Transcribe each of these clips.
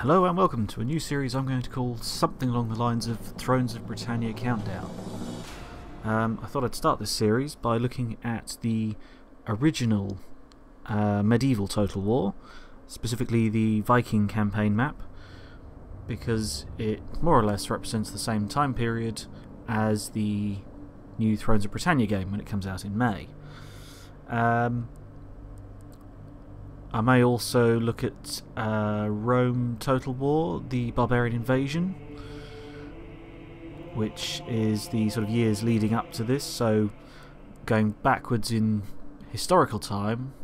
Hello and welcome to a new series I'm going to call something along the lines of Thrones of Britannia Countdown. I thought I'd start this series by looking at the original medieval Total War, specifically the Viking campaign map, because it more or less represents the same time period as the new Thrones of Britannia game when it comes out in May. I may also look at Rome Total War, the Barbarian Invasion, which is the sort of years leading up to this, so going backwards in historical time,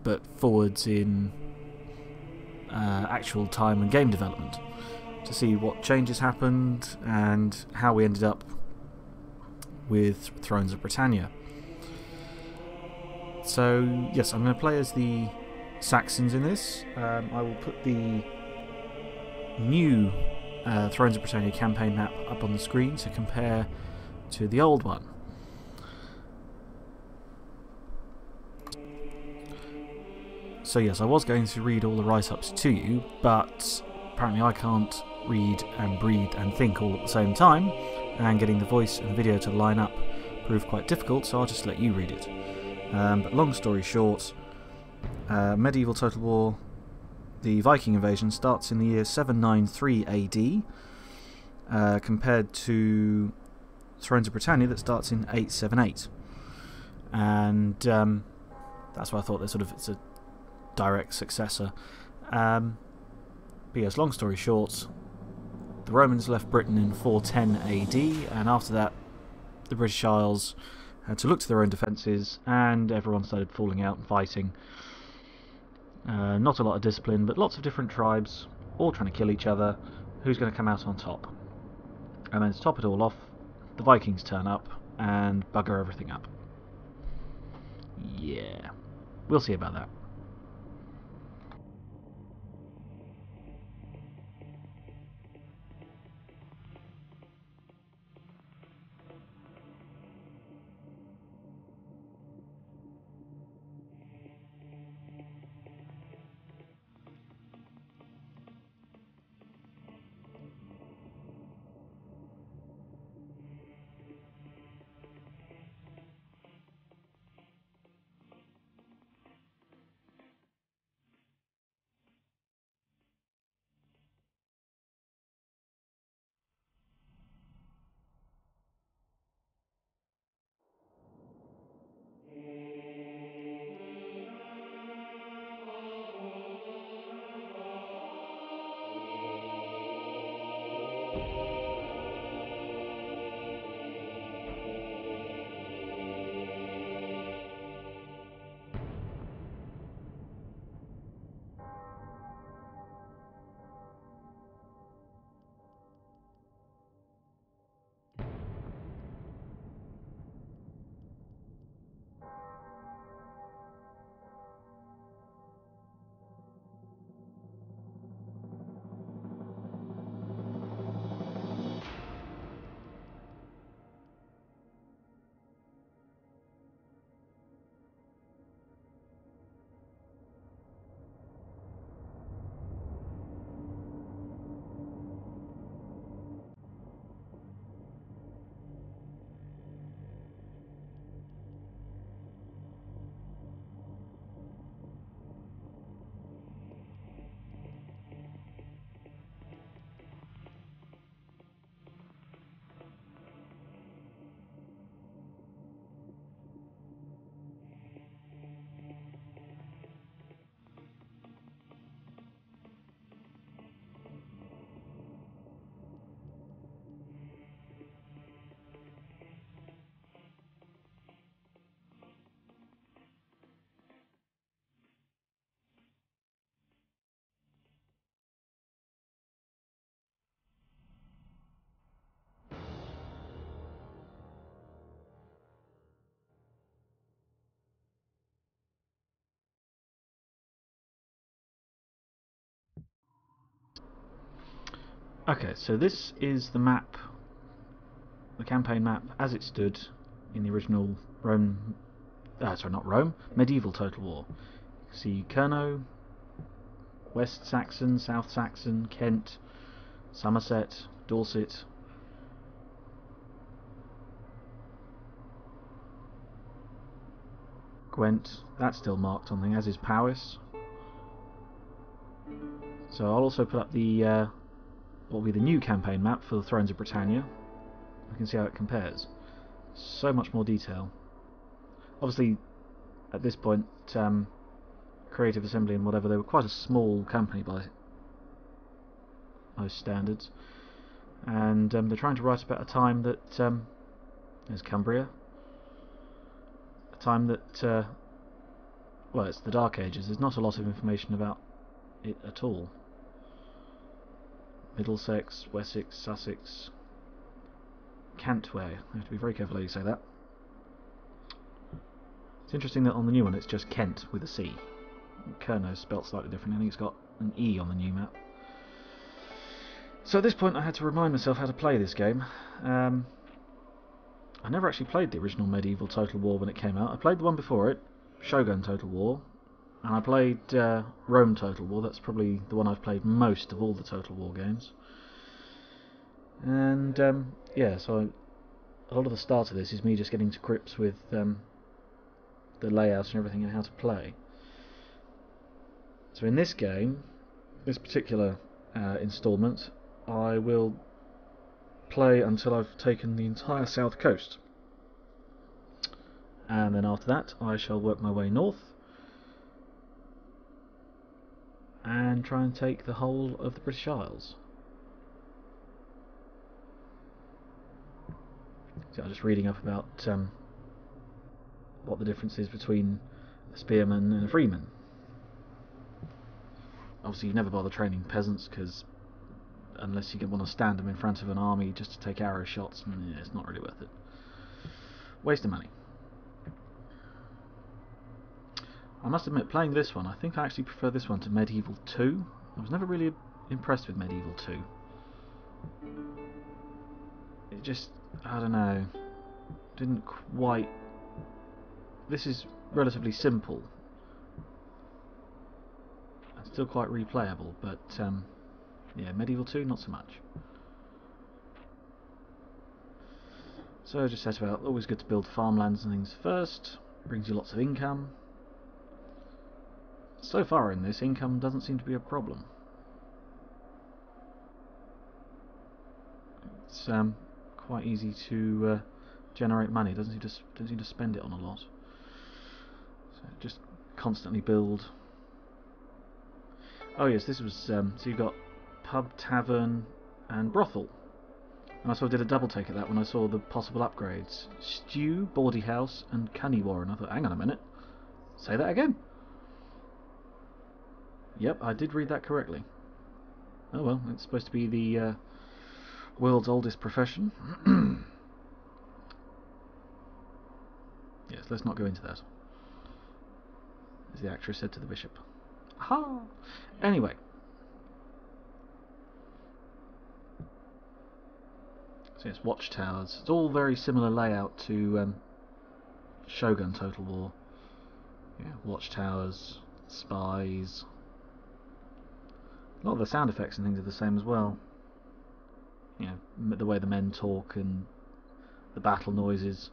but forwards in actual time and game development, to see what changes happened and how we ended up with Thrones of Britannia. So, yes, I'm going to play as the Saxons in this. I will put the new Thrones of Britannia campaign map up on the screen to compare to the old one. So yes, I was going to read all the write-ups to you, but apparently I can't read and breathe and think all at the same time, and getting the voice and the video to line up proved quite difficult, so I'll just let you read it. But long story short, medieval Total War, the Viking Invasion, starts in the year 793 AD, compared to Thrones of Britannia that starts in 878. And that's why I thought it's a direct successor. But yes, long story short, the Romans left Britain in 410 AD, and after that the British Isles had to look to their own defences, and everyone started falling out and fighting. Not a lot of discipline, but lots of different tribes, all trying to kill each other. Who's going to come out on top? And then to top it all off, the Vikings turn up and bugger everything up. Yeah, we'll see about that. Okay, so this is the map, the campaign map as it stood in the original medieval Total War. You see Kerno, West Saxon, South Saxon, Kent, Somerset, Dorset. Gwent, that's still marked on thing, as is Powys. So I'll also put up the what will be the new campaign map for the Thrones of Britannia. You can see how it compares. So much more detail. Obviously, at this point, Creative Assembly and whatever, they were quite a small company by most standards, and they're trying to write about a time that there's Cumbria, a time that well, it's the Dark Ages. There's not a lot of information about it at all. Middlesex, Wessex, Sussex, Cantway. I have to be very careful how you say that. It's interesting that on the new one it's just Kent with a C. Kerno's spelt slightly different. I think it's got an E on the new map. So at this point I had to remind myself how to play this game. I never actually played the original medieval Total War when it came out. I played the one before it, Shogun Total War, and I played Rome Total War. That's probably the one I've played most of all the Total War games. And yeah, so a lot of the start of this is me just getting to grips with the layout and everything and how to play. So in this game, this particular instalment, I will play until I've taken the entire south coast, and then after that I shall work my way north and try and take the whole of the British Isles. So I'm just reading up about what the difference is between a spearman and a freeman. Obviously you never bother training peasants, because unless you want to stand them in front of an army just to take arrow shots, yeah, it's not really worth it. Waste of money. I must admit, playing this one, I think I actually prefer this one to Medieval 2. I was never really impressed with Medieval 2. It just, I don't know, didn't quite... This is relatively simple. And still quite replayable, but yeah, Medieval 2, not so much. So just set about, always good to build farmlands and things first. Brings you lots of income. So far in this, income doesn't seem to be a problem. It's quite easy to generate money. Doesn't seem to spend it on a lot. So just constantly build. Oh yes, this was so you've got pub, tavern, and brothel. And I sort of did a double take at that when I saw the possible upgrades: stew, bawdy house, and cunny warren. I thought, hang on a minute, say that again. Yep, I did read that correctly. Oh well, it's supposed to be the world's oldest profession. Yes, let's not go into that, as the actress said to the bishop. Ha! Anyway. So yes, watchtowers. It's all very similar layout to Shogun Total War. Yeah, watchtowers, spies. A lot of the sound effects and things are the same as well. You know, the way the men talk and the battle noises.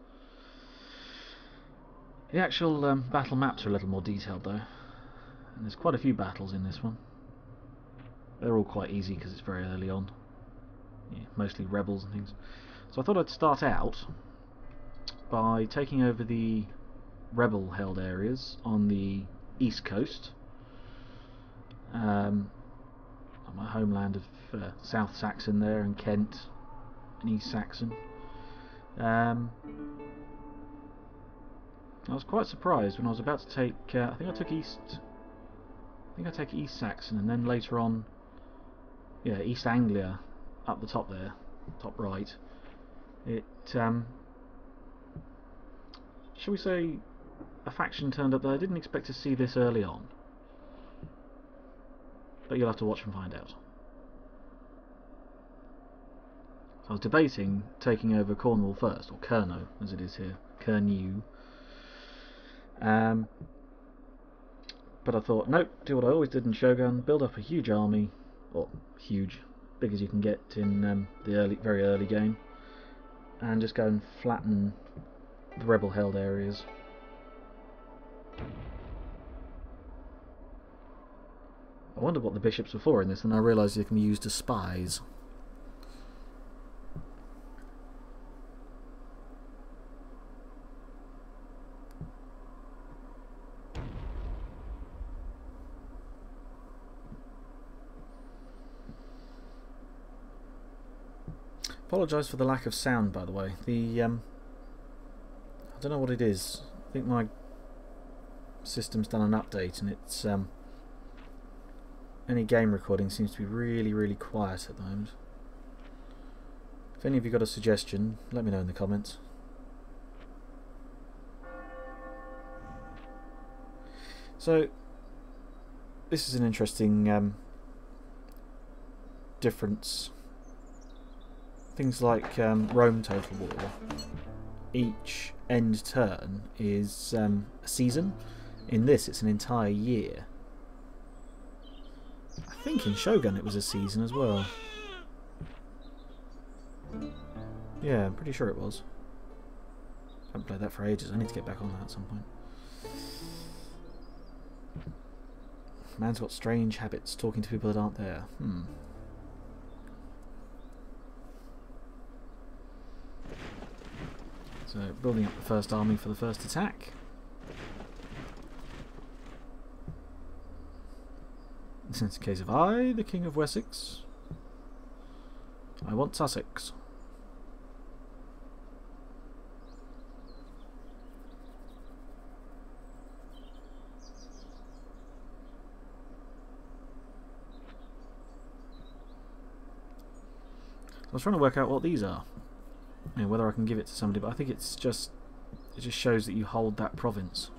The actual battle maps are a little more detailed though, and there's quite a few battles in this one. They're all quite easy because it's very early on. Yeah, mostly rebels and things. So I thought I'd start out by taking over the rebel-held areas on the east coast. My homeland of South Saxon there, and Kent, and East Saxon. I was quite surprised when I was about to take. I think I took East. I think I take East Saxon, and then later on, yeah, East Anglia, up the top there, top right. It, shall we say, a faction turned up that I didn't expect to see this early on. But you'll have to watch and find out. So I was debating taking over Cornwall first, or Kerno, as it is here, Kernew. But I thought, nope, do what I always did in Shogun, build up a huge army, or huge, big as you can get in the very early game, and just go and flatten the rebel-held areas. I wondered what the bishops were for in this, and I realised they can be used as spies. Apologise for the lack of sound, by the way. I don't know what it is. I think my system's done an update, and it's any game recording seems to be really, really quiet at the moment. If any of you got a suggestion, let me know in the comments. So, this is an interesting difference. Things like Rome Total War, each end turn is a season. In this, it's an entire year. I think in Shogun it was a season as well. Yeah, I'm pretty sure it was. I haven't played that for ages. I need to get back on that at some point. Man's got strange habits, talking to people that aren't there. So, building up the first army for the first attack. This is the case of I, the King of Wessex. I want Sussex. I was trying to work out what these are. Whether I can give it to somebody, but I think it just shows that you hold that province.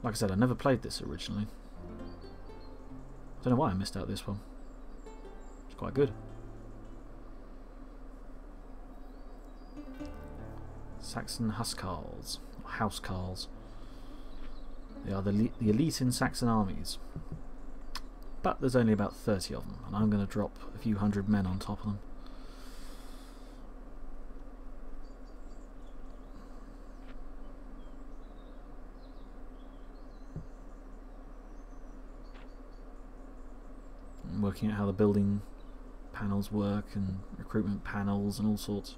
Like I said, I never played this originally. I don't know why I missed out this one. It's quite good. Saxon Huscarls, or Housecarls. They are the elite in Saxon armies. But there's only about 30 of them, and I'm going to drop a few hundred men on top of them. Working out how the building panels work and recruitment panels and all sorts.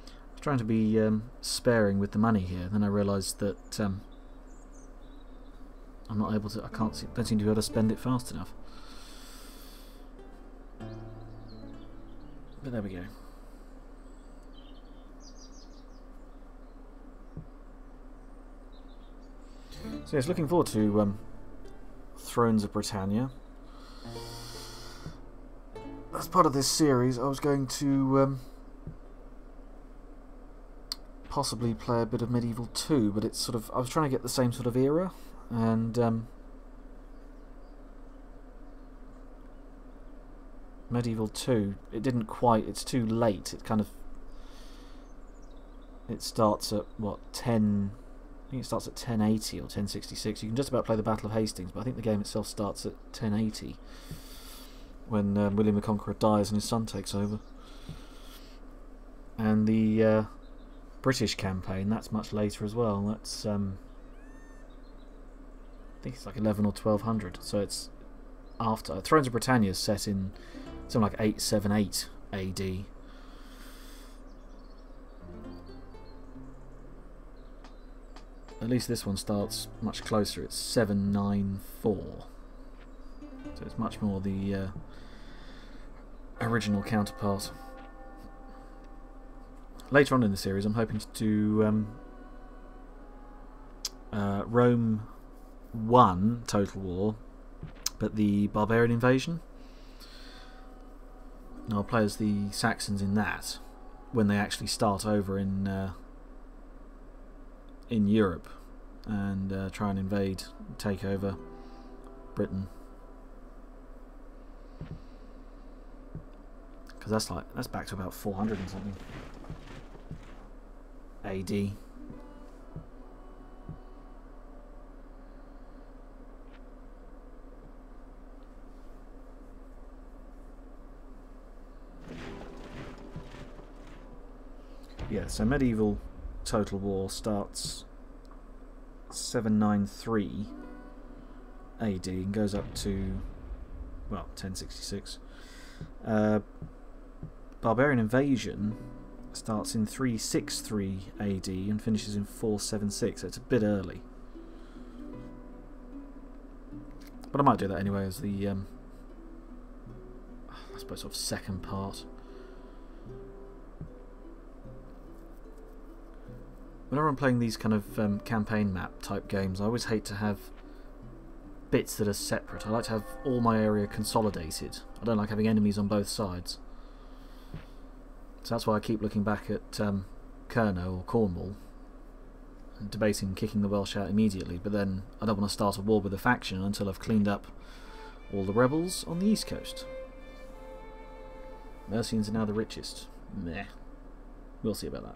I was trying to be sparing with the money here, then I realised that I'm not able to. Don't seem to be able to spend it fast enough. But there we go. So yes, looking forward to Thrones of Britannia. As part of this series, I was going to possibly play a bit of Medieval 2, but it's sort of, I was trying to get the same sort of era, and Medieval 2, it didn't quite, it's too late. It starts at what, 10. I think it starts at 1080 or 1066. You can just about play the Battle of Hastings, but I think the game itself starts at 1080 when William the Conqueror dies and his son takes over. And the British campaign, that's much later as well. That's I think it's like 11 or 1200. So it's after Thrones of Britannia is set in something like 878 AD. At least this one starts much closer. It's 794. So it's much more the original counterpart. Later on in the series, I'm hoping to do Rome 1 Total War, but the Barbarian Invasion. And I'll play as the Saxons in that when they actually start over in Europe and try and invade, take over Britain. Because that's back to about 400 and something AD. Yeah, so medieval Total War starts 793 AD and goes up to, well, 1066. Barbarian Invasion starts in 363 AD and finishes in 476, so it's a bit early. But I might do that anyway as the, I suppose, sort of second part. Whenever I'm playing these kind of campaign map type games, I always hate to have bits that are separate. I like to have all my area consolidated. I don't like having enemies on both sides. So that's why I keep looking back at Kernow or Cornwall and debating kicking the Welsh out immediately, but then I don't want to start a war with a faction until I've cleaned up all the rebels on the east coast. Mercians are now the richest. Meh. We'll see about that.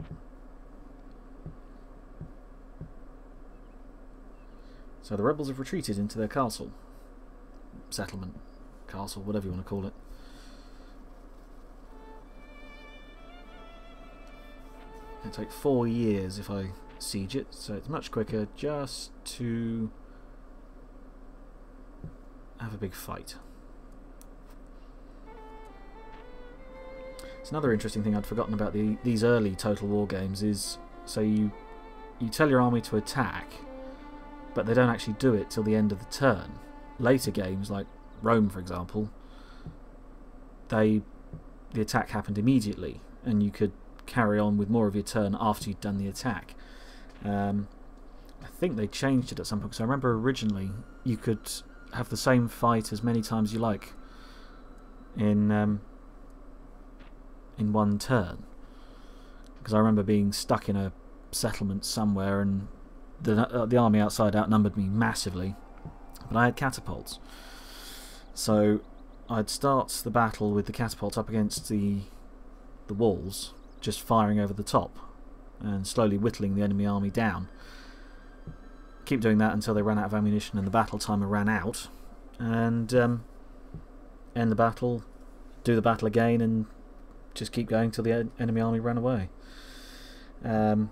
So the rebels have retreated into their castle. Settlement. Castle, whatever you want to call it. It'll take 4 years if I siege it, so it's much quicker just to have a big fight. It's another interesting thing I'd forgotten about these early Total War games is, so you tell your army to attack, but they don't actually do it till the end of the turn. Later games, like Rome for example, the attack happened immediately, and you could carry on with more of your turn after you'd done the attack. I think they changed it at some point, because I remember originally you could have the same fight as many times you like in one turn. Because I remember being stuck in a settlement somewhere and the army outside outnumbered me massively, but I had catapults, so I'd start the battle with the catapults up against the walls, just firing over the top and slowly whittling the enemy army down. Keep doing that until they ran out of ammunition and the battle timer ran out, and end the battle, do the battle again, and just keep going till the enemy army ran away. I'm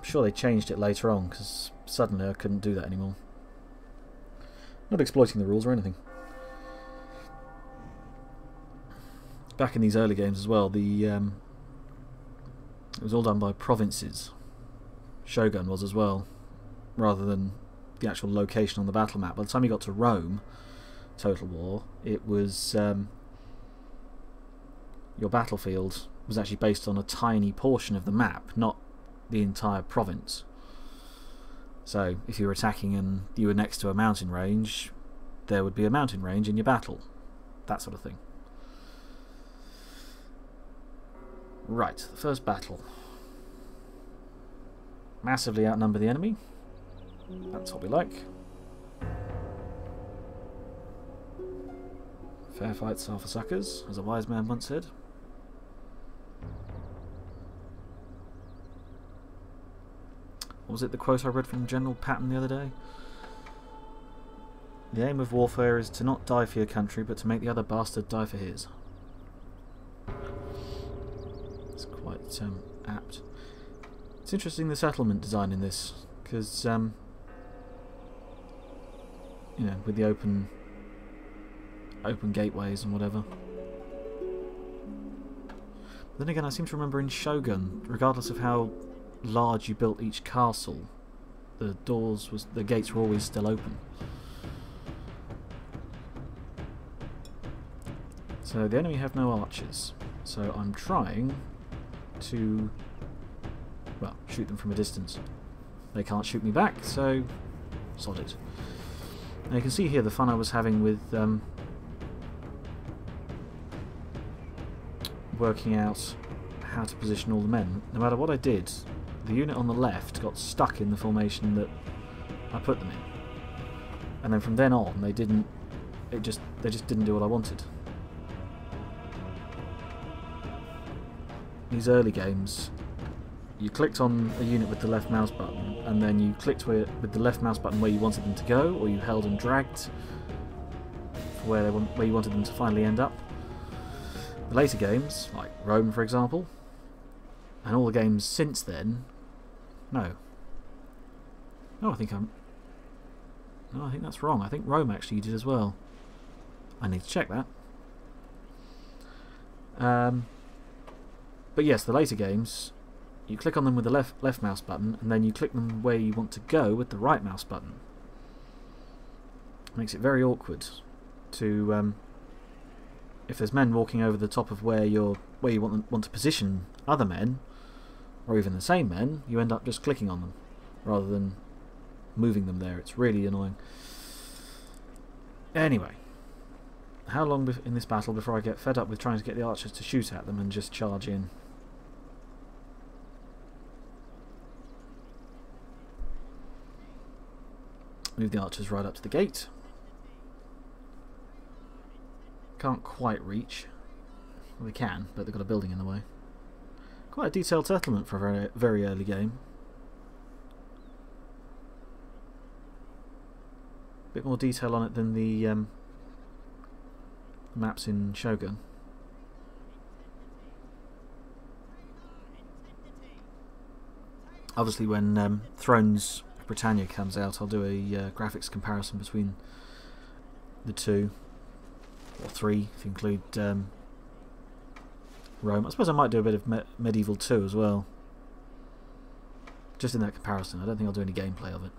sure they changed it later on, because suddenly I couldn't do that anymore. Not exploiting the rules or anything. Back in these early games as well, it was all done by provinces. Shogun was as well, rather than the actual location on the battle map. By the time you got to Rome, Total War, it was your battlefield was actually based on a tiny portion of the map, not the entire province. So if you were attacking and you were next to a mountain range, there would be a mountain range in your battle. That sort of thing. Right, the first battle. Massively outnumber the enemy. That's what we like. Fair fights are for suckers, as a wise man once said. What was it, the quote I read from General Patton the other day? The aim of warfare is to not die for your country, but to make the other bastard die for his. It's quite apt. It's interesting, the settlement design in this, because you know, with the open gateways and whatever. But then again, I seem to remember in Shogun, regardless of how large you built each castle, the gates were always still open. So the enemy have no archers, so I'm trying to, well, shoot them from a distance. They can't shoot me back, so sod it. Now you can see here the fun I was having with working out how to position all the men. No matter what I did, the unit on the left got stuck in the formation that I put them in, and then from then on they just didn't do what I wanted. these early games, you clicked on a unit with the left mouse button, and then you clicked with the left mouse button where you wanted them to go, or you held and dragged for where you wanted them to finally end up. The later games, like Rome for example, and all the games since then, no, I think that's wrong. I think Rome actually did as well. I need to check that. But yes, the later games, you click on them with the left mouse button, and then you click them where you want to go with the right mouse button. Makes it very awkward to if there's men walking over the top of where you want to position other men, or even the same men, you end up just clicking on them rather than moving them there. It's really annoying. Anyway, how long in this battle before I get fed up with trying to get the archers to shoot at them and just charge in? Move the archers right up to the gate. Can't quite reach. Well, they can, but they've got a building in the way. Quite a detailed settlement for a very, very early game. Bit more detail on it than the maps in Shogun. Obviously, when Thrones of Britannia comes out, I'll do a graphics comparison between the two, or three, if you include Rome. I suppose I might do a bit of Medieval 2 as well. Just in that comparison. I don't think I'll do any gameplay of it.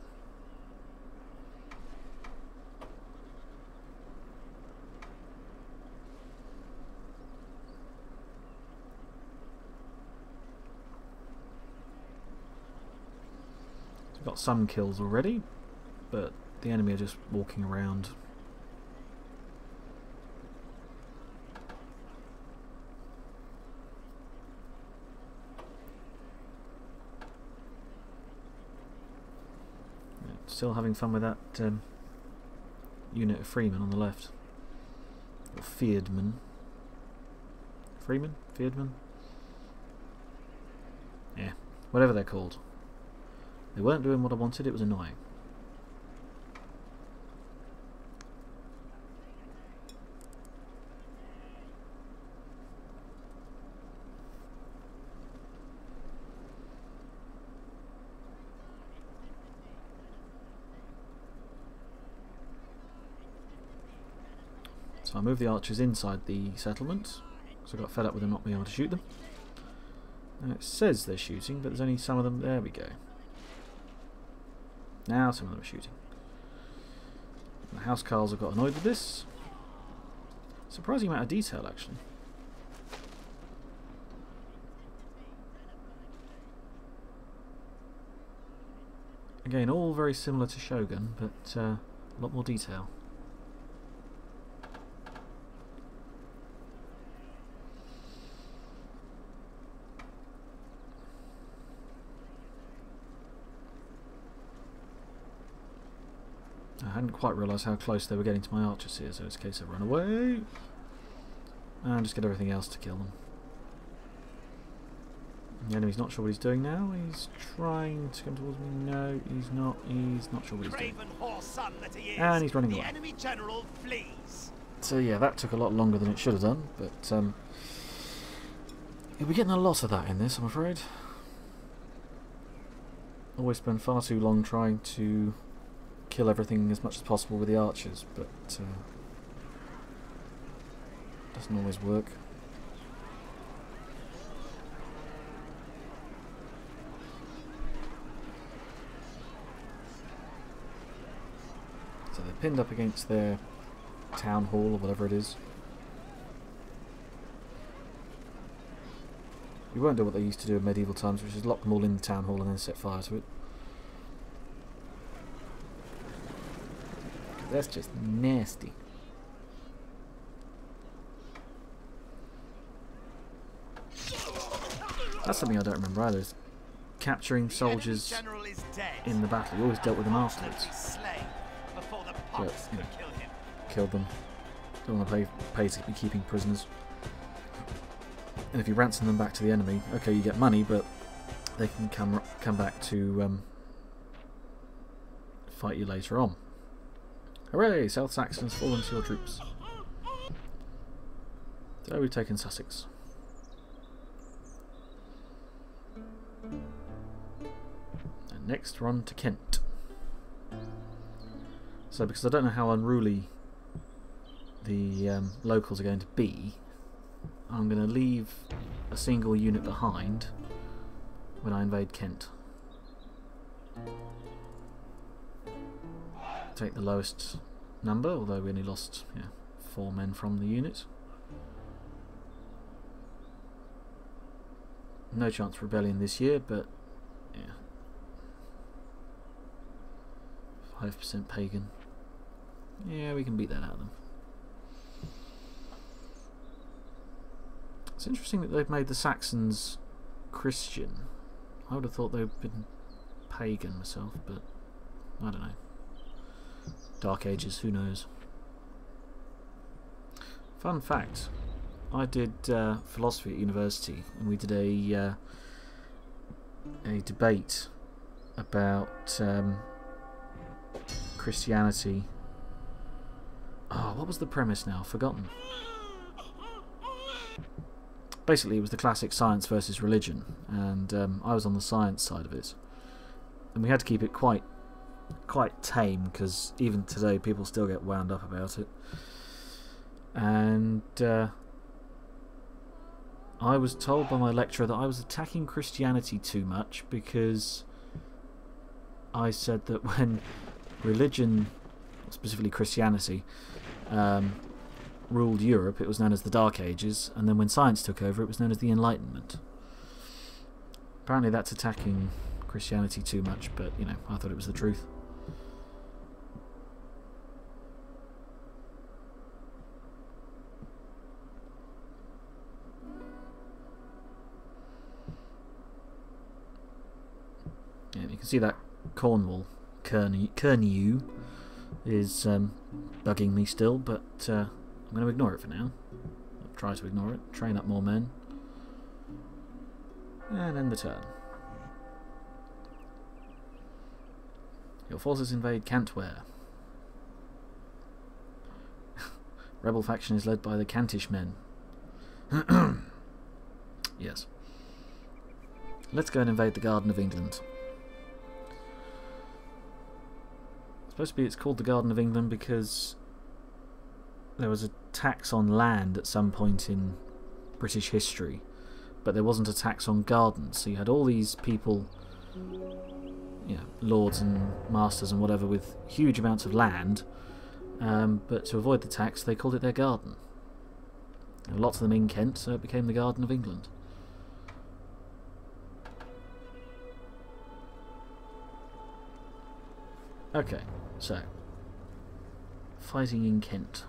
So we've got some kills already, but the enemy are just walking around. Still having fun with that unit of freemen on the left. Or fearedmen. Freemen? Fearedmen? Yeah, whatever they're called. They weren't doing what I wanted, it was annoying. So I moved the archers inside the settlement, because I got fed up with them not being able to shoot them. Now it says they're shooting, but there's only some of them. There we go. Now some of them are shooting. The housecarls have got annoyed with this. Surprising amount of detail, actually. Again, all very similar to Shogun, but a lot more detail. I hadn't quite realised how close they were getting to my archers here, so it's a case of run away and just get everything else to kill them. The enemy's not sure what he's doing now. He's trying to come towards me. No, he's not. He's not sure what he's doing. And he's running away. Enemy general flees. So yeah, that took a lot longer than it should have done, but you'll be getting a lot of that in this, I'm afraid. Always spend far too long trying to kill everything as much as possible with the archers, but doesn't always work. So they're pinned up against their town hall or whatever it is. You won't do what they used to do in medieval times, which is lock them all in the town hall and then set fire to it. That's just nasty. That's something I don't remember either, is capturing soldiers in the battle. You always dealt with them afterwards. But, you know, killed them. Don't want to pay to be keeping prisoners. And if you ransom them back to the enemy, okay, you get money, but they can come back to fight you later on. Hooray! South Saxons fall into your troops. So we've taken Sussex. And next we're on to Kent. So because I don't know how unruly the locals are going to be, I'm going to leave a single unit behind when I invade Kent. Take the lowest number, although we only lost 4 men from the unit. No chance for rebellion this year, but yeah, 5% pagan. Yeah, we can beat that out of them. It's interesting that they've made the Saxons Christian. I would have thought they'd been pagan myself, but I don't know. Dark Ages, who knows? Fun fact, I did philosophy at university, and we did a debate about Christianity. Oh, what was the premise now? I've forgotten. Basically, it was the classic science versus religion, and I was on the science side of it. And we had to keep it quite tame, because even today people still get wound up about it. And I was told by my lecturer that I was attacking Christianity too much, because I said that when religion, specifically Christianity, ruled Europe, it was known as the Dark Ages, and then when science took over, it was known as the Enlightenment. Apparently that's attacking Christianity too much, but you know, I thought it was the truth. Yeah, you can see that Cornwall, Kernew, is bugging me still, but I'm going to ignore it for now. I'll try to ignore it, train up more men, and end the turn. Your forces invade Cantware. Rebel faction is led by the Cantish men. Yes. Let's go and invade the Garden of England. Supposed to be it's called the Garden of England because there was a tax on land at some point in British history, but there wasn't a tax on gardens, so you had all these people, you know, lords and masters and whatever, with huge amounts of land, but to avoid the tax they called it their garden. And lots of them in Kent, so it became the Garden of England. Okay, so fighting in Kent.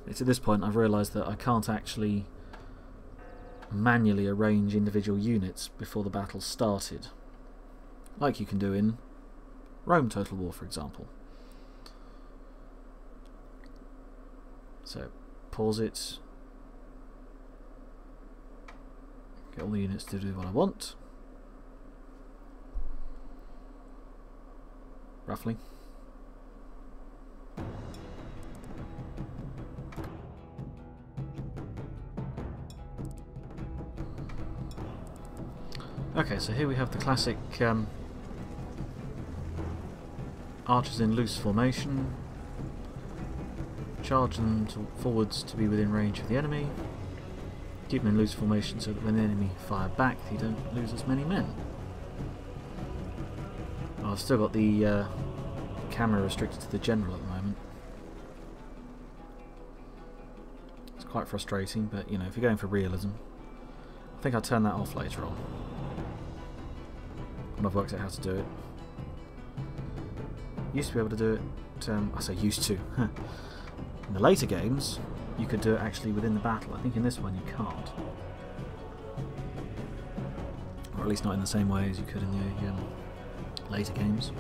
It's at this point I've realised that I can't actually manually arrange individual units before the battle started, like you can do in Rome Total War, for example. So pause it, get all the units to do what I want, roughly. Okay, so here we have the classic archers in loose formation. Charge them forwards to be within range of the enemy. Keep them in loose formation so that when the enemy fire back, you don't lose as many men. Oh, I've still got the camera restricted to the general at the moment. It's quite frustrating, but you know, if you're going for realism, I think I'll turn that off later on when I've worked out how to do it. Used to be able to do it, I say used to, in the later games you could do it actually within the battle. I think in this one you can't. Or at least not in the same way as you could in the later games.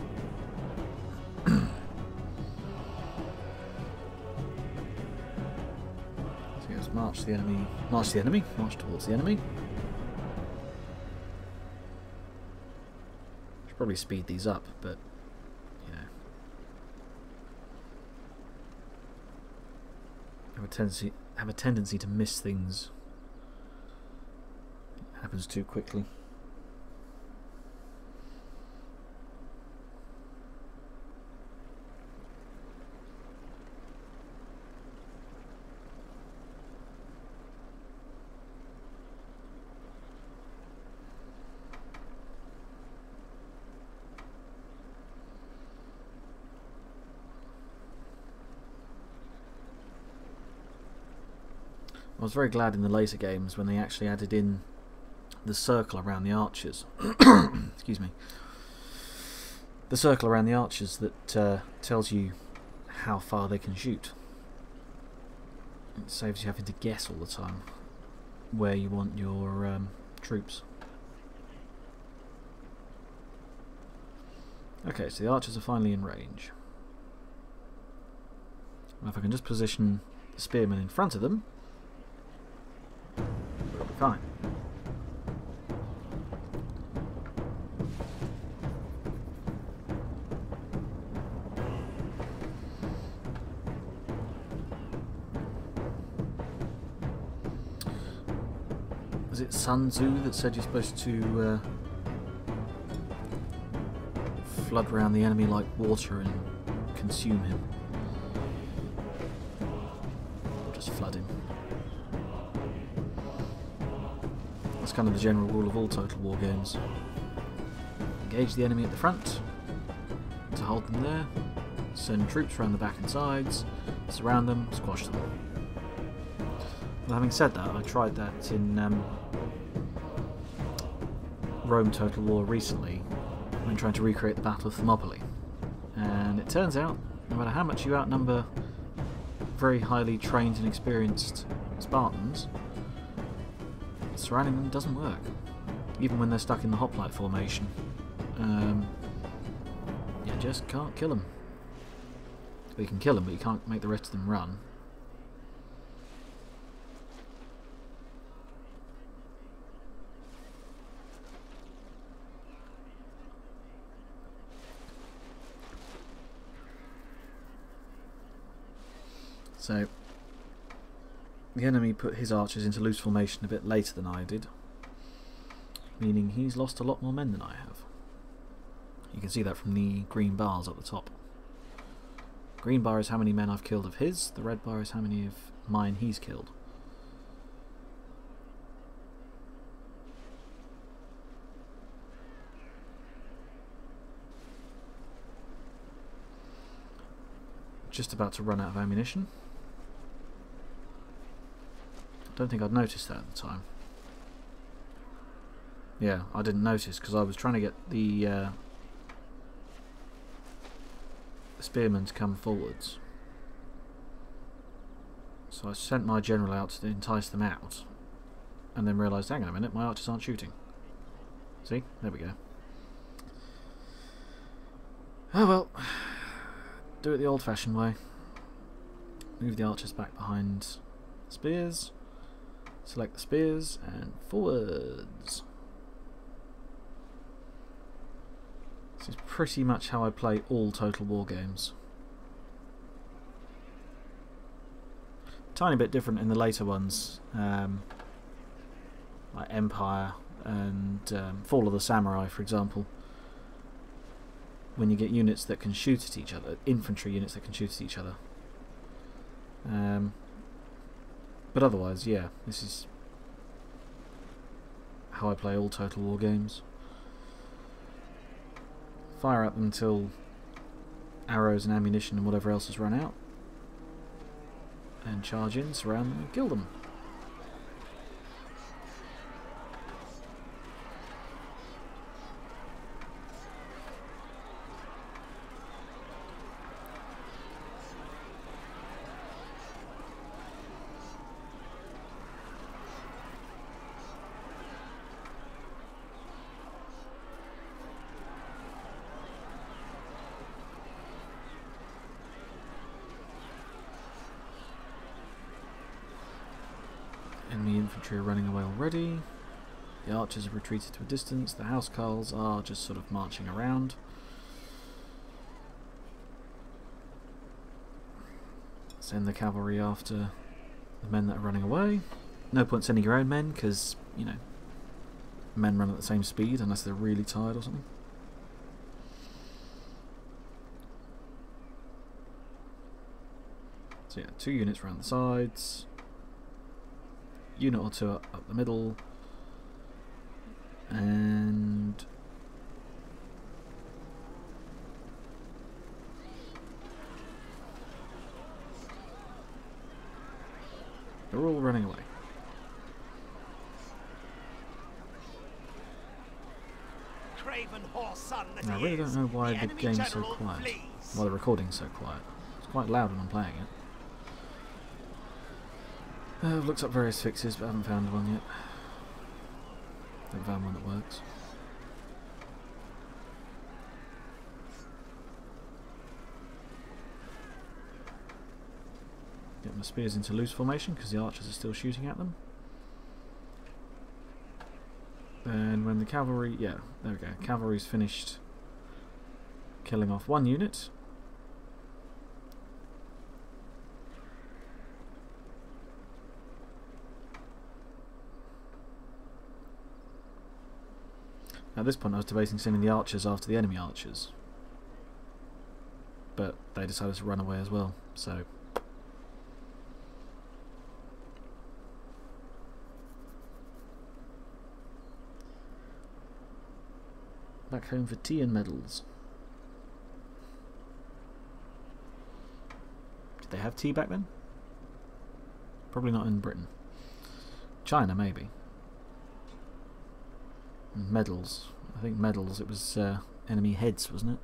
Let's march the enemy. March the enemy. March towards the enemy. Should probably speed these up, but you know, have a tendency to miss things. It happens too quickly. I was very glad in the later games when they actually added in the circle around the archers. Excuse me. The circle around the archers that tells you how far they can shoot. It saves you having to guess all the time where you want your troops. Okay, so the archers are finally in range. Well, if I can just position the spearmen in front of them, we'll be fine. Was it Sun Tzu that said you're supposed to flood around the enemy like water and consume him? Or just flood him. That's kind of the general rule of all Total War games. Engage the enemy at the front to hold them there, send troops around the back and sides, surround them, squash them. Well, having said that, I tried that in Rome Total War recently when trying to recreate the Battle of Thermopylae, and it turns out no matter how much you outnumber very highly trained and experienced Spartans, surrounding them doesn't work, even when they're stuck in the hoplite formation. You just can't kill them. Well, you can kill them, but you can't make the rest of them run. So, the enemy put his archers into loose formation a bit later than I did, meaning he's lost a lot more men than I have. You can see that from the green bars at the top. Green bar is how many men I've killed of his, the red bar is how many of mine he's killed. Just about to run out of ammunition. Don't think I'd noticed that at the time. Yeah, I didn't notice because I was trying to get the spearmen to come forwards. So I sent my general out to entice them out, and then realised, hang on a minute, my archers aren't shooting. See? There we go. Oh well. Do it the old-fashioned way. Move the archers back behind spears. Select the spears and forwards. This is pretty much how I play all Total War games. Tiny bit different in the later ones, like Empire and Fall of the Samurai, for example. When you get units that can shoot at each other, infantry units that can shoot at each other. But otherwise, yeah, this is how I play all Total War games. Fire at them until arrows and ammunition and whatever else has run out, and charge in, surround them and kill them. Enemy infantry are running away already. The archers have retreated to a distance. The housecarls are just sort of marching around. Send the cavalry after the men that are running away. No point sending your own men because, you know, men run at the same speed unless they're really tired or something. So yeah, 2 units around the sides. Unit or 2 up the middle. And they're all running away. Craven whoreson that I he really is, don't know why the enemy game's so general quiet. flees. Why the recording's so quiet. It's quite loud when I'm playing it. I've looked up various fixes but haven't found one yet. Haven't found one that works. Get my spears into loose formation because the archers are still shooting at them. Then when the cavalry, yeah, there we go, cavalry's finished killing off 1 unit. At this point I was debating sending the archers after the enemy archers, but they decided to run away as well, so back home for tea and medals. Did they have tea back then? Probably not in Britain. China maybe. Medals. I think medals, it was enemy heads, wasn't it?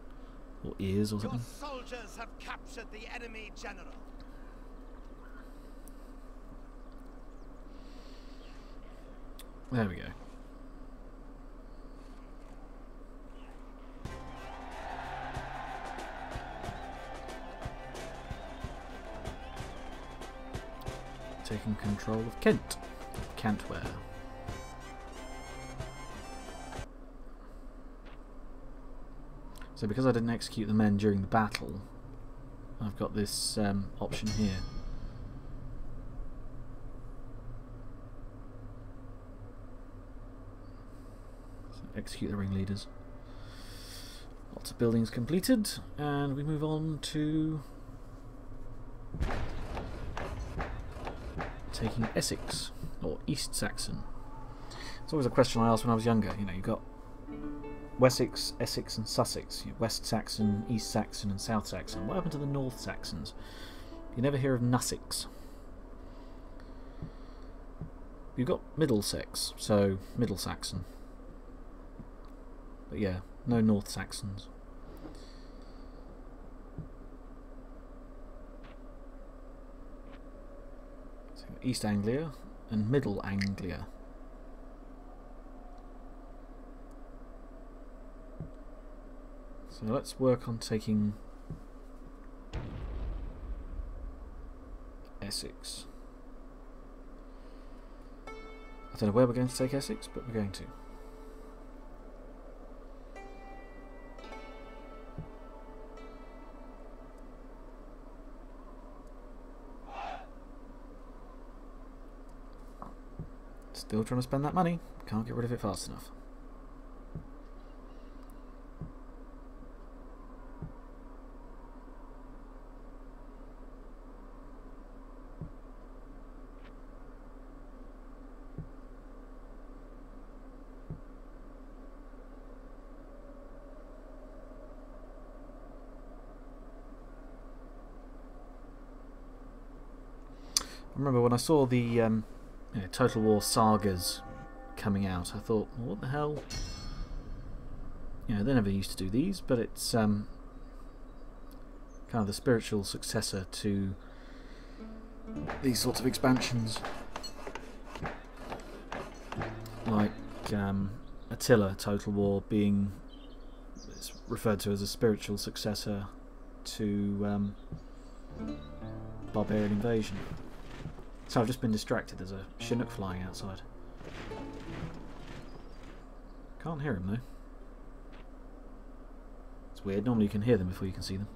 Or ears or something. Your soldiers have captured the enemy general. There we go. Taking control of Kent. Cantware. So because I didn't execute the men during the battle, I've got this option here. So execute the ringleaders. Lots of buildings completed, and we move on to taking Essex, or East Saxon. It's always a question I asked when I was younger. You know, you've got Wessex, Essex and Sussex, West Saxon, East Saxon and South Saxon. What happened to the North Saxons? You never hear of Nussex. You've got Middlesex, so Middle Saxon. But yeah, no North Saxons. So East Anglia and Middle Anglia. So let's work on taking Essex. I don't know where we're going to take Essex, but we're going to. Still trying to spend that money. Can't get rid of it fast enough. I remember when I saw the Total War sagas coming out, I thought, well, what the hell? You know, they never used to do these, but it's kind of the spiritual successor to these sorts of expansions. Like Attila, Total War being it's referred to as a spiritual successor to Barbarian Invasion. So I've just been distracted. There's a Chinook flying outside. Can't hear him though. It's weird. Normally you can hear them before you can see them.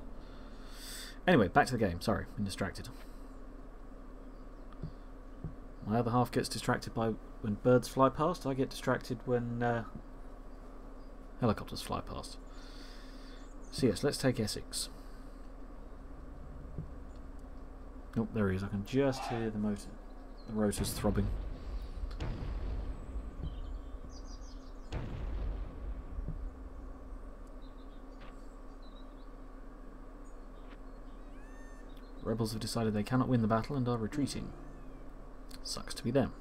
Anyway, back to the game. Sorry, been distracted. My other half gets distracted by when birds fly past. I get distracted when helicopters fly past. So yes, let's take Essex. Oh, there he is. I can just hear the motor. The rotors throbbing. Rebels have decided they cannot win the battle and are retreating. Sucks to be them.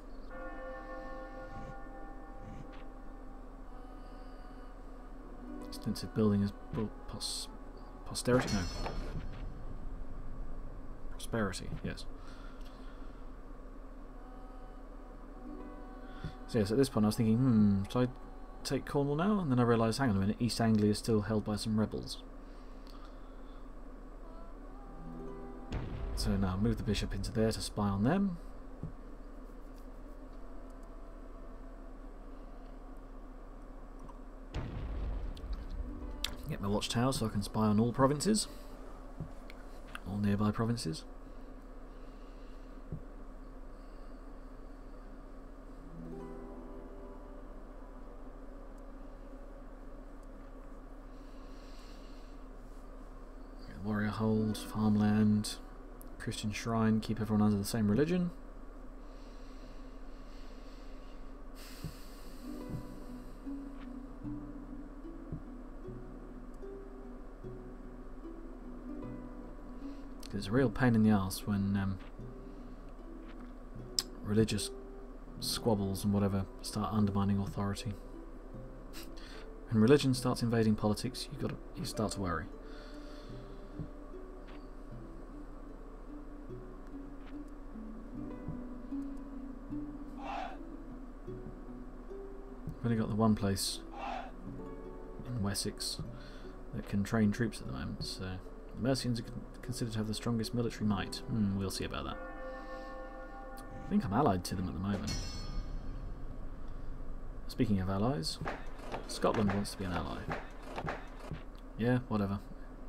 Extensive building has brought posterity? No. Prosperity, yes. So yes, at this point I was thinking, should I take Cornwall now? And then I realised, hang on a minute, East Anglia is still held by some rebels. So now move the bishop into there to spy on them. Get my watchtower so I can spy on all provinces. All nearby provinces. Warrior hold, farmland, Christian shrine, keep everyone under the same religion. It's a real pain in the arse when religious squabbles and whatever start undermining authority. When religion starts invading politics, you start to worry. I've only got the one place in Wessex that can train troops at the moment, so the Mercians are considered to have the strongest military might. We'll see about that. I think I'm allied to them at the moment. Speaking of allies, Scotland wants to be an ally. Yeah, whatever.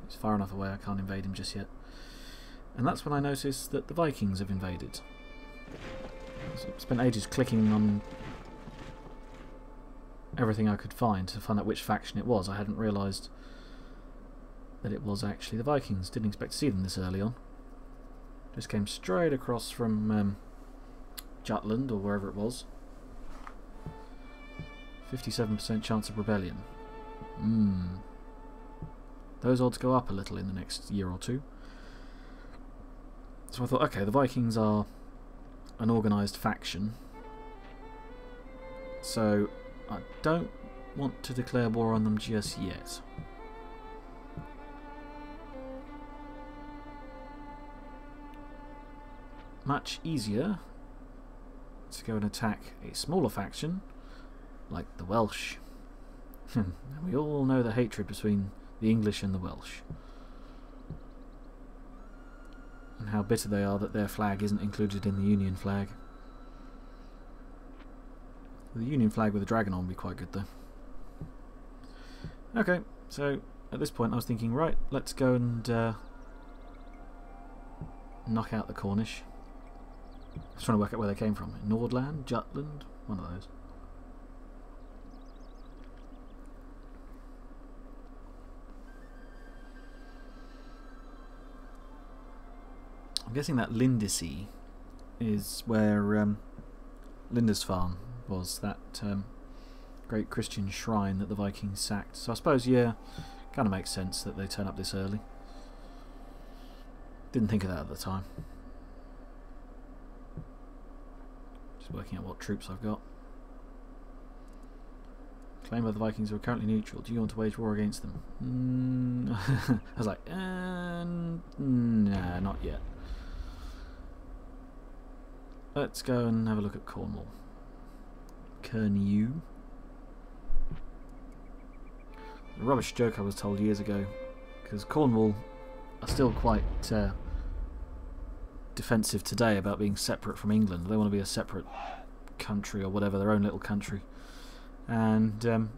He's far enough away, I can't invade him just yet. And that's when I noticed that the Vikings have invaded. So I spent ages clicking on everything I could find to find out which faction it was. I hadn't realised that it was actually the Vikings. Didn't expect to see them this early on. Just came straight across from Jutland or wherever it was. 57% chance of rebellion. Those odds go up a little in the next year or two. So I thought, okay, the Vikings are an organised faction. So I don't want to declare war on them just yet. Much easier to go and attack a smaller faction like the Welsh. We all know the hatred between the English and the Welsh, and how bitter they are that their flag isn't included in the Union flag. The Union flag with a dragon on would be quite good though. Okay, so at this point I was thinking, right, let's go and knock out the Cornish. I was trying to work out where they came from. Nordland? Jutland? One of those. I'm guessing that Lindisey is where Lindisfarne was, that great Christian shrine that the Vikings sacked. So I suppose, yeah, kind of makes sense that they turn up this early. Didn't think of that at the time. Just working out what troops I've got. Claimed by the Vikings who are currently neutral. Do you want to wage war against them? I was like, nah, not yet. Let's go and have a look at Cornwall. Cornu. A rubbish joke I was told years ago, because Cornwall are still quite defensive today about being separate from England. They want to be a separate country or whatever, their own little country. And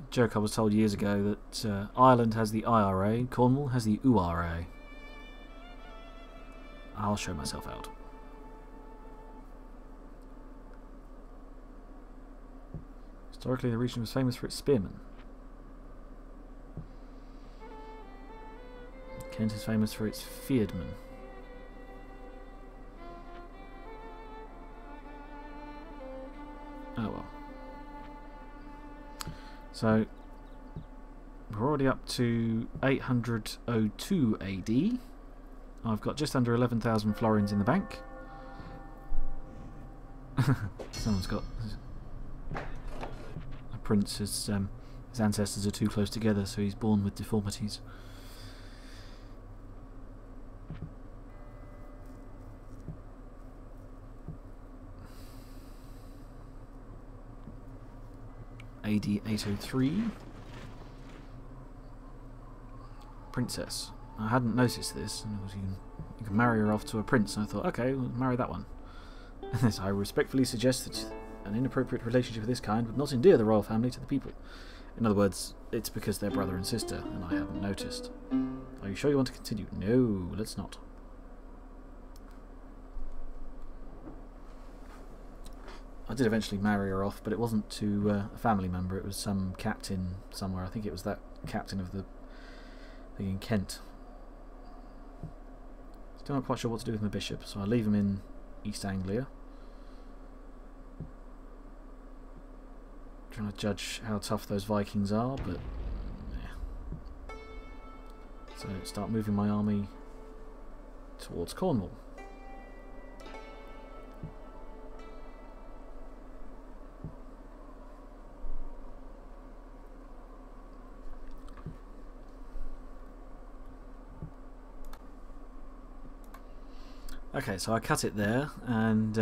joke I was told years ago that Ireland has the IRA, Cornwall has the URA. I'll show myself out. Historically, the region was famous for its spearmen. Kent is famous for its fieldmen. Oh well. So, we're already up to 802 AD. I've got just under 11,000 florins in the bank. Someone's got... A prince, his ancestors are too close together, so he's born with deformities. AD 803. Princess. I hadn't noticed this. And you can marry her off to a prince, and I thought, okay, we'll marry that one. And this, I respectfully suggest that an inappropriate relationship of this kind would not endear the royal family to the people. In other words, it's because they're brother and sister, and I haven't noticed. Are you sure you want to continue? No, let's not. I did eventually marry her off, but it wasn't to a family member. It was some captain somewhere. I think it was that captain of the thing in Kent. Still not quite sure what to do with my bishop, so I leave him in East Anglia. Trying to judge how tough those Vikings are, but yeah. So start moving my army towards Cornwall. Okay, so I cut it there and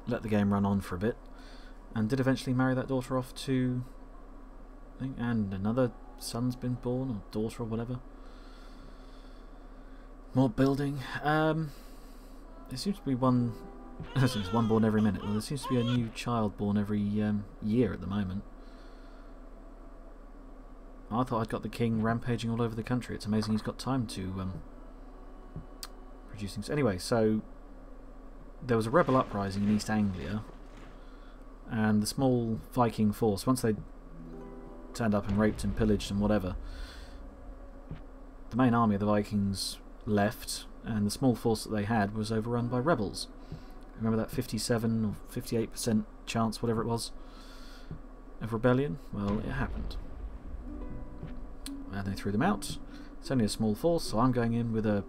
let the game run on for a bit, and did eventually marry that daughter off to, I think, and another son's been born, or daughter, or whatever. More building. There seems to be one. There's one born every minute. Well, there seems to be a new child born every year at the moment. I thought I'd got the king rampaging all over the country. It's amazing he's got time to produce things. Anyway, so there was a rebel uprising in East Anglia, and the small Viking force, once they turned up and raped and pillaged and whatever, the main army of the Vikings left, and the small force that they had was overrun by rebels. Remember that 57 or 58% chance, whatever it was, of rebellion? Well, it happened. And they threw them out. It's only a small force, so I'm going in with a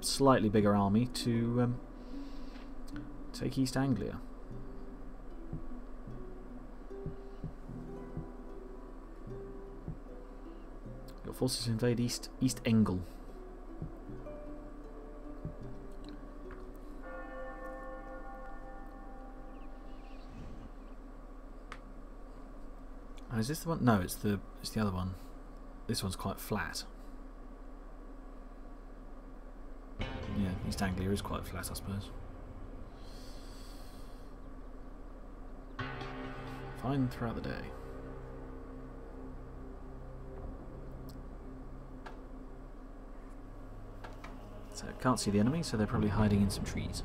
slightly bigger army to take East Anglia. Your forces invade East Engel. Oh, is this the one? No, it's the other one. This one's quite flat. Yeah, East Anglia is quite flat, I suppose. Fine throughout the day. So can't see the enemy, so they're probably hiding in some trees.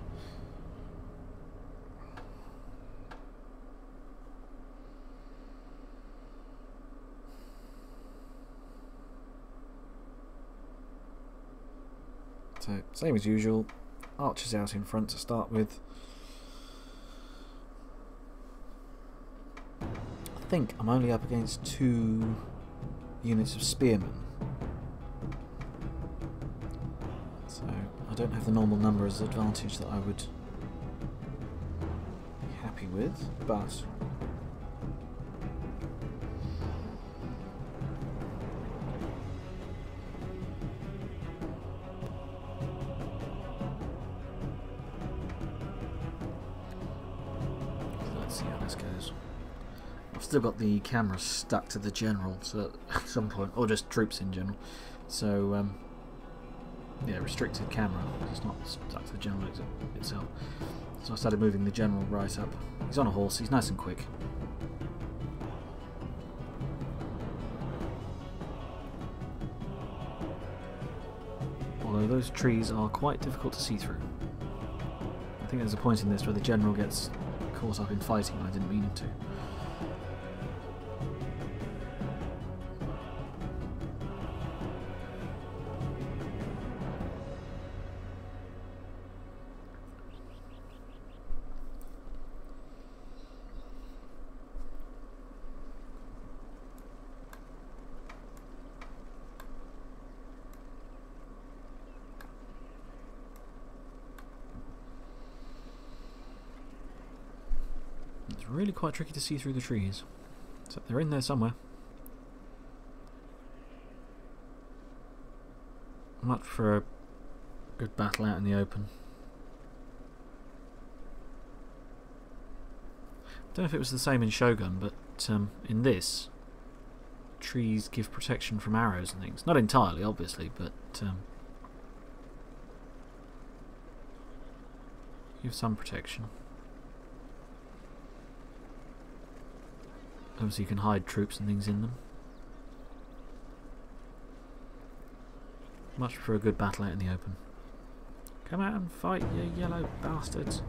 So, same as usual, archers out in front to start with. I think I'm only up against 2 units of spearmen. So, I don't have the normal number as an advantage that I would be happy with, but let's see how this goes. I've still got the camera stuck to the general, so at some point, or just troops in general. So yeah, restricted camera. It's not stuck to the general itself. So I started moving the general right up. He's on a horse. He's nice and quick. Although those trees are quite difficult to see through. I think there's a point in this where the general gets caught up in fighting and I didn't mean him to. It's really quite tricky to see through the trees. So they're in there somewhere. Much for a good battle out in the open. Don't know if it was the same in Shogun, but in this, trees give protection from arrows and things. Not entirely, obviously, but give some protection. Obviously you can hide troops and things in them. Much for a good battle out in the open. Come out and fight, you yellow bastards.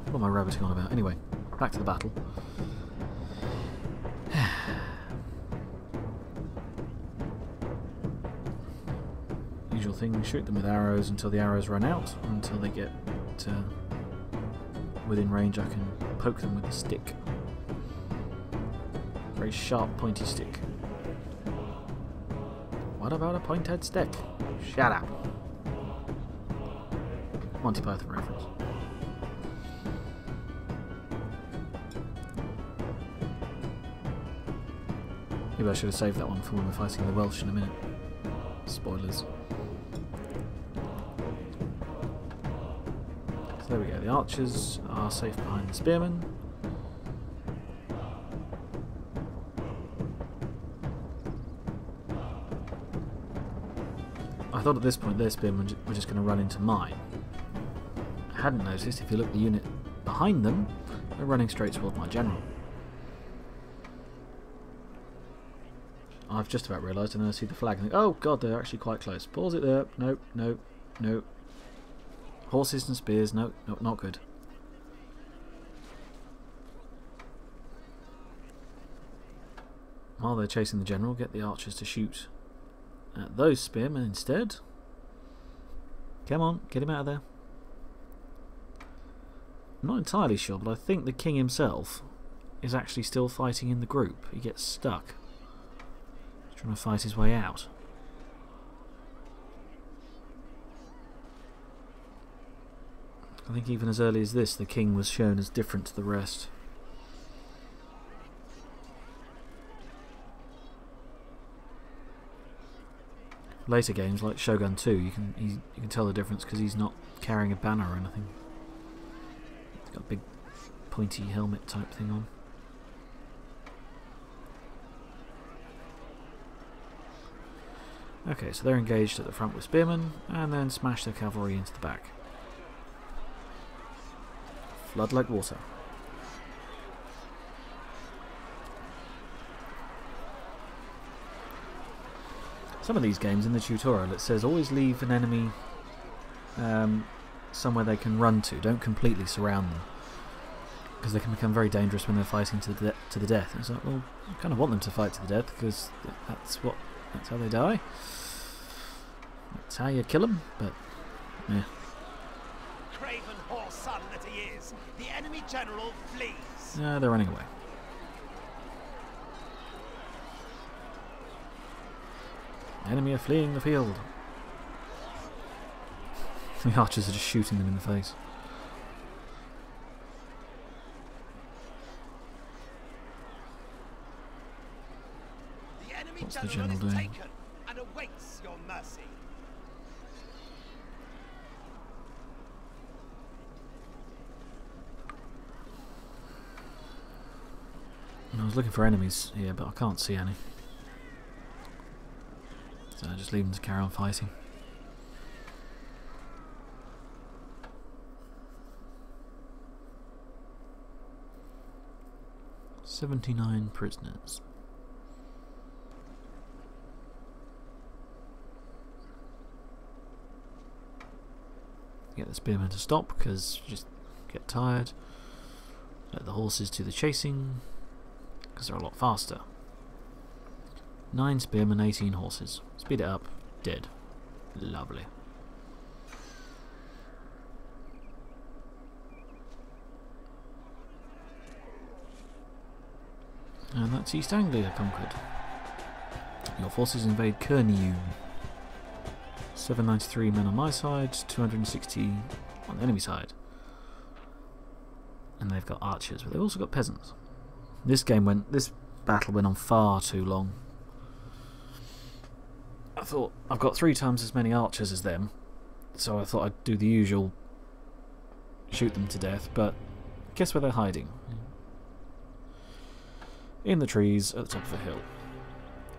What am I rabbiting on about? Anyway, back to the battle. Usual thing, shoot them with arrows until the arrows run out, until they get within range. I can poke them with a stick. Very sharp, pointy stick. What about a pointed stick? Shut up. Monty Python reference. Maybe I should have saved that one for when we're fighting the Welsh in a minute. Spoilers. So there we go. The archers are safe behind the spearmen. I thought at this point their spearmen were just going to run into mine. I hadn't noticed, if you look at the unit behind them, they're running straight toward my general. I've just about realised, and then I see the flag and think, oh god, they're actually quite close. Pause it there. Nope, nope, nope. Horses and spears, no, no, not good. While they're chasing the general, get the archers to shoot at those spearmen instead. Come on, get him out of there. I'm not entirely sure, but I think the king himself is actually still fighting in the group. He gets stuck. He's trying to fight his way out. I think even as early as this, the king was shown as different to the rest. Later games like Shogun 2, you can tell the difference because he's not carrying a banner or anything. He's got a big pointy helmet type thing on. Okay, so they're engaged at the front with spearmen, and then smash their cavalry into the back. Flood like water. Some of these games in the tutorial it says always leave an enemy somewhere they can run to. Don't completely surround them, because they can become very dangerous when they're fighting to the death. And it's like, well, you kind of want them to fight to the death because that's how they die. That's how you kill them. But yeah. Craven horse son that he is, the enemy general flees. Yeah, they're running away. Enemy are fleeing the field. The archers are just shooting them in the face. The enemy What's the general general is doing? taken and awaits your mercy. I was looking for enemies here, but I can't see any. just leave them to carry on fighting. "79 prisoners." Get the spearmen to stop because you just get tired. Let the horses do the chasing because they're a lot faster. 9 spearmen, 18 horses. Speed it up. Dead. Lovely. And that's East Anglia conquered. Your forces invade Kerniu. 793 men on my side, 260 on the enemy side. And they've got archers, but they've also got peasants. This battle went on far too long. I thought, I've got 3 times as many archers as them, so I thought I'd do the usual, shoot them to death, but guess where they're hiding? In the trees at the top of a hill.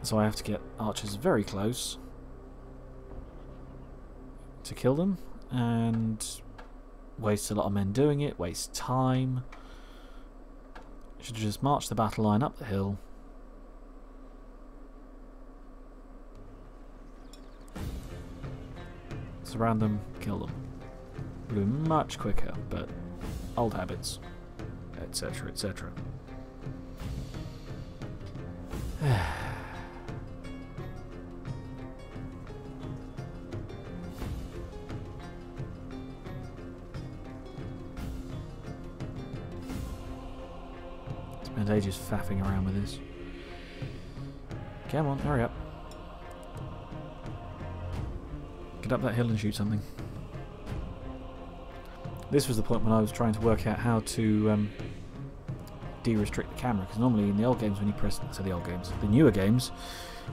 So I have to get archers very close to kill them, and waste a lot of men doing it, waste time. Should have just marched the battle line up the hill. Surround them, kill them. Would have been much quicker, but old habits, etc, etc. Spent ages faffing around with this. Come on, hurry up. Get up that hill and shoot something. This was the point when I was trying to work out how to de-restrict the camera, because normally in the old games when you pressed, the newer games,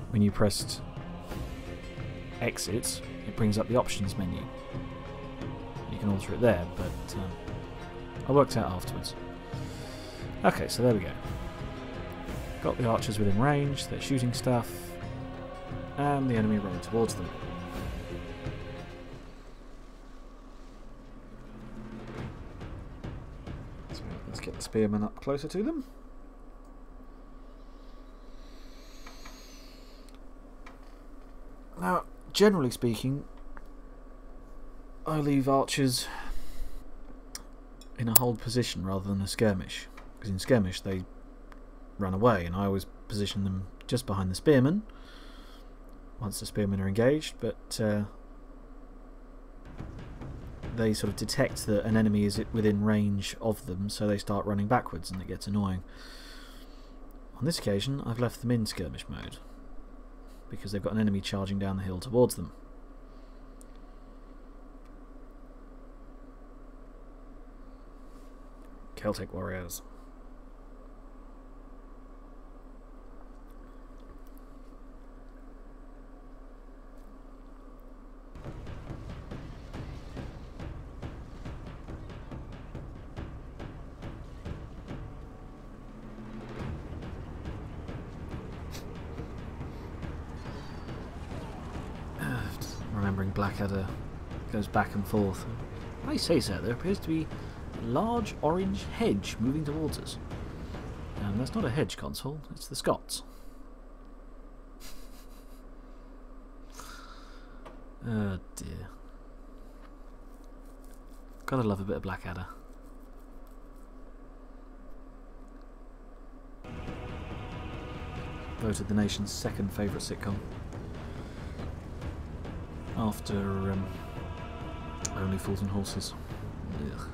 when you pressed exit, it brings up the options menu. You can alter it there, but I worked out afterwards. Okay, so there we go. Got the archers within range, they're shooting stuff, and the enemy running towards them. So let's get the spearmen up closer to them. Now, generally speaking, I leave archers in a hold position rather than a skirmish, because in skirmish they run away, and I always position them just behind the spearmen once the spearmen are engaged, but they sort of detect that an enemy is within range of them, so they start running backwards and it gets annoying. On this occasion I've left them in skirmish mode because they've got an enemy charging down the hill towards them. Celtic warriors. Remembering Blackadder goes back and forth. I say, sir, there appears to be a large orange hedge moving towards us. And that's not a hedge console, it's the Scots. Oh dear. Gotta love a bit of Blackadder. Voted the nation's second favourite sitcom. After Only Fools and Horses. Ugh.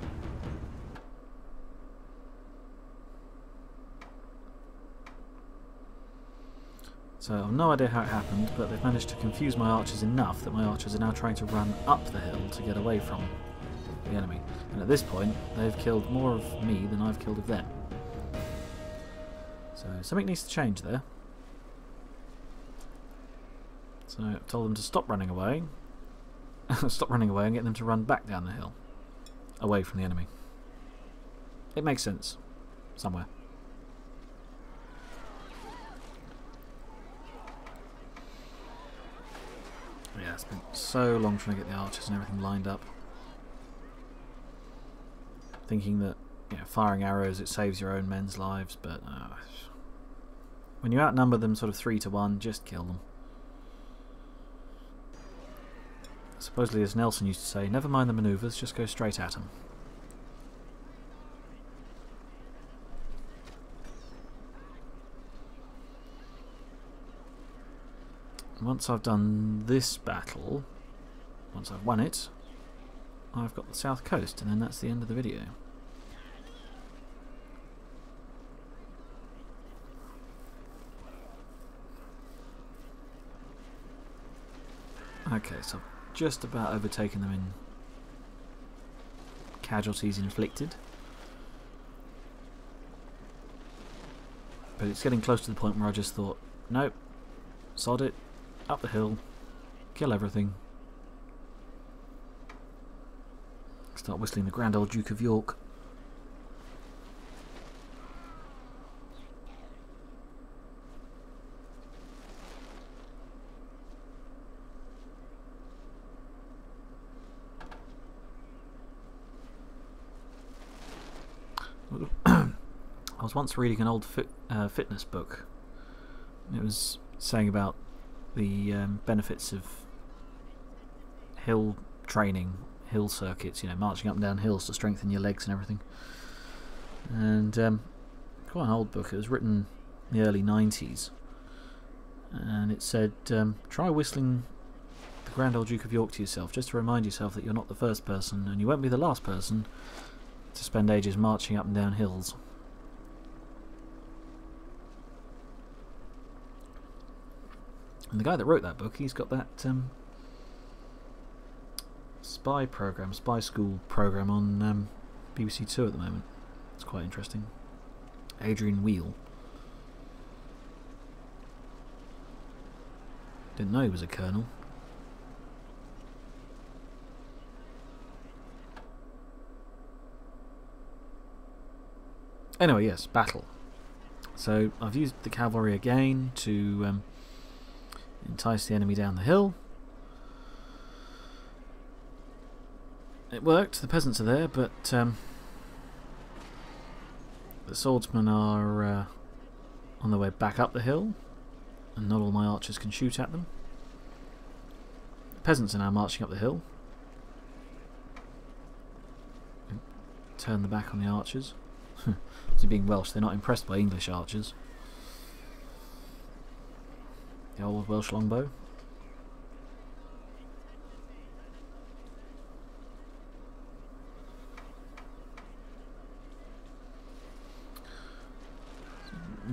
So I've no idea how it happened, but they've managed to confuse my archers enough that my archers are now trying to run up the hill to get away from the enemy. And at this point, they've killed more of me than I've killed of them. So something needs to change there. So I've told them to stop running away. Stop running away and get them to run back down the hill. Away from the enemy. It makes sense. Somewhere. Yeah, it's been so long trying to get the archers and everything lined up. Thinking that, you know, firing arrows, it saves your own men's lives, but when you outnumber them sort of 3 to 1, just kill them. Supposedly, as Nelson used to say, never mind the manoeuvres, just go straight at them. Once I've done this battle, once I've won it, I've got the south coast, and then that's the end of the video. Okay, so I've just about overtaken them in casualties inflicted. But it's getting close to the point where I just thought, nope, sod it, up the hill, kill everything. Start whistling the Grand Old Duke of York. I was once reading an old fitness book. It was saying about the benefits of hill training, hill circuits, you know, marching up and down hills to strengthen your legs and everything. And quite an old book. It was written in the early 90s. And it said, try whistling the Grand Old Duke of York to yourself, just to remind yourself that you're not the first person, and you won't be the last person to spend ages marching up and down hills. And the guy that wrote that book, he's got that spy school program on BBC Two at the moment. It's quite interesting. Adrian Wheel. Didn't know he was a colonel. Anyway, yes, battle. So I've used the cavalry again to entice the enemy down the hill. It worked, the peasants are there, but the swordsmen are on their way back up the hill, and not all my archers can shoot at them. The peasants are now marching up the hill. Turn the back on the archers. So being Welsh, they're not impressed by English archers. The old Welsh longbow.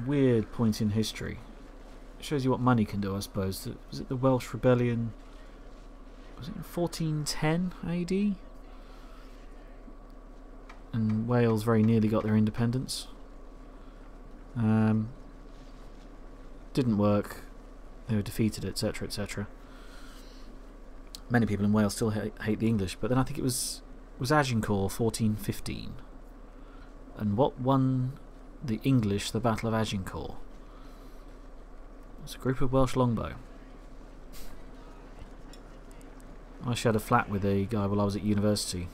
Weird point in history. It shows you what money can do, I suppose. Was it the Welsh Rebellion? Was it 1410 AD? And Wales very nearly got their independence. Didn't work. They were defeated, etc., etc. Many people in Wales still hate the English, but then I think it was Agincourt 1415. And what won the English the Battle of Agincourt? It was a group of Welsh longbow. I shared a flat with a guy while I was at university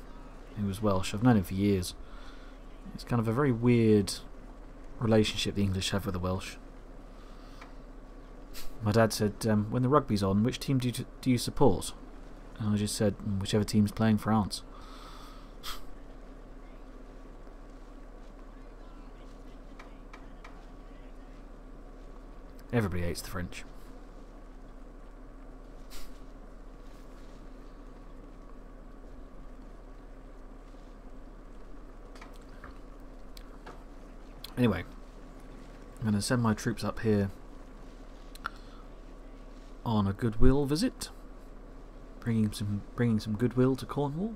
who was Welsh. I've known him for years. It's kind of a very weird relationship the English have with the Welsh. My dad said, when the rugby's on, which team do you support? And I just said, whichever team's playing France. Everybody hates the French. Anyway, I'm going to send my troops up here on a goodwill visit, bringing some goodwill to Cornwall.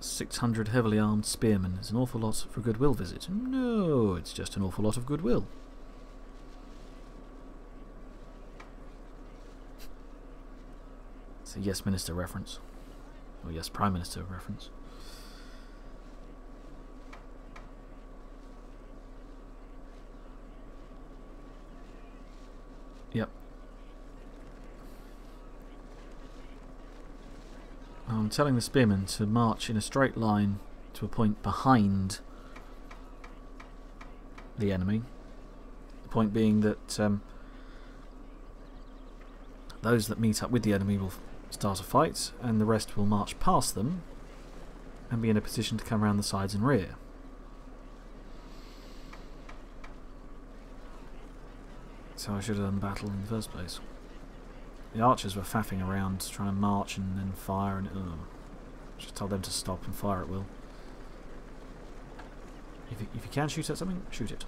600 heavily armed spearmen is an awful lot for a goodwill visit. No, it's just an awful lot of goodwill. It's a Yes Minister reference, or Yes Prime Minister reference. I'm telling the spearmen to march in a straight line to a point behind the enemy. The point being that those that meet up with the enemy will start a fight, and the rest will march past them and be in a position to come around the sides and rear. That's how I should have done the battle in the first place. The archers were faffing around to try and march and then fire, and just tell them to stop and fire at will. If you can shoot at something, shoot it.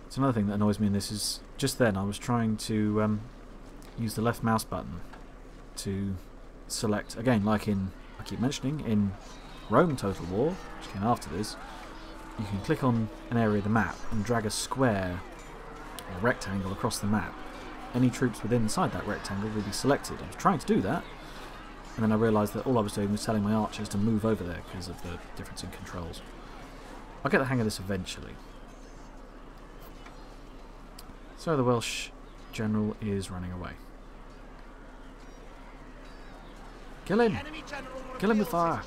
It's another thing that annoys me in this is just then I was trying to use the left mouse button to select, again, like in, I keep mentioning, in Rome Total War, which came after this, you can click on an area of the map and drag a square or rectangle across the map. Any troops within inside that rectangle will be selected. I was trying to do that, and then I realised that all I was doing was telling my archers to move over there because of the difference in controls. I'll get the hang of this eventually. So the Welsh general is running away. Kill him! Kill him with fire!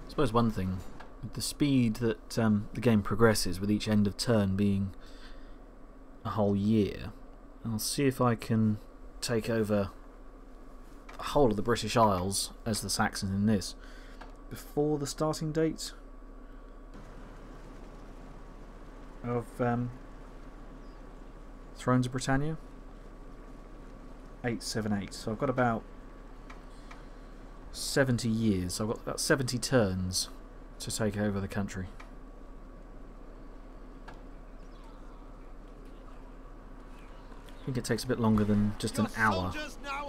I suppose one thing, with the speed that the game progresses, with each end of turn being a whole year, I'll see if I can take over the whole of the British Isles as the Saxons in this before the starting date of Thrones of Britannia. 878. So I've got about 70 years. So I've got about 70 turns to take over the country. I think it takes a bit longer than just an hour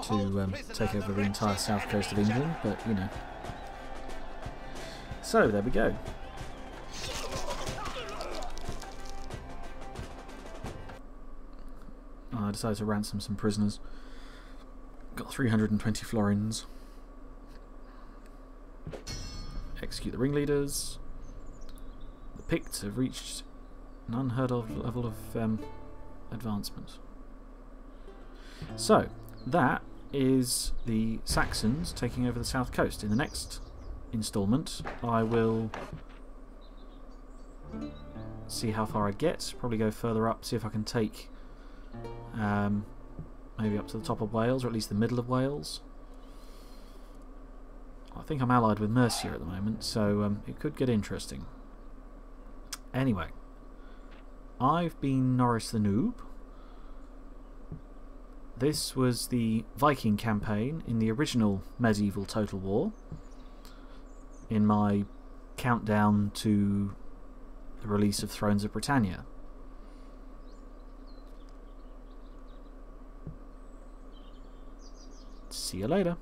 to take over the entire south coast of England, but you know. So there we go. I decided to ransom some prisoners. Got 320 florins. Execute the ringleaders. The Picts have reached an unheard of level of advancement. So, that is the Saxons taking over the south coast. In the next instalment, I will see how far I get. Probably go further up, see if I can take maybe up to the top of Wales, or at least the middle of Wales. I think I'm allied with Mercia at the moment, so it could get interesting. Anyway, I've been Norris the Noob. This was the Viking campaign in the original medieval Total War, in my countdown to the release of Thrones of Britannia. See you later.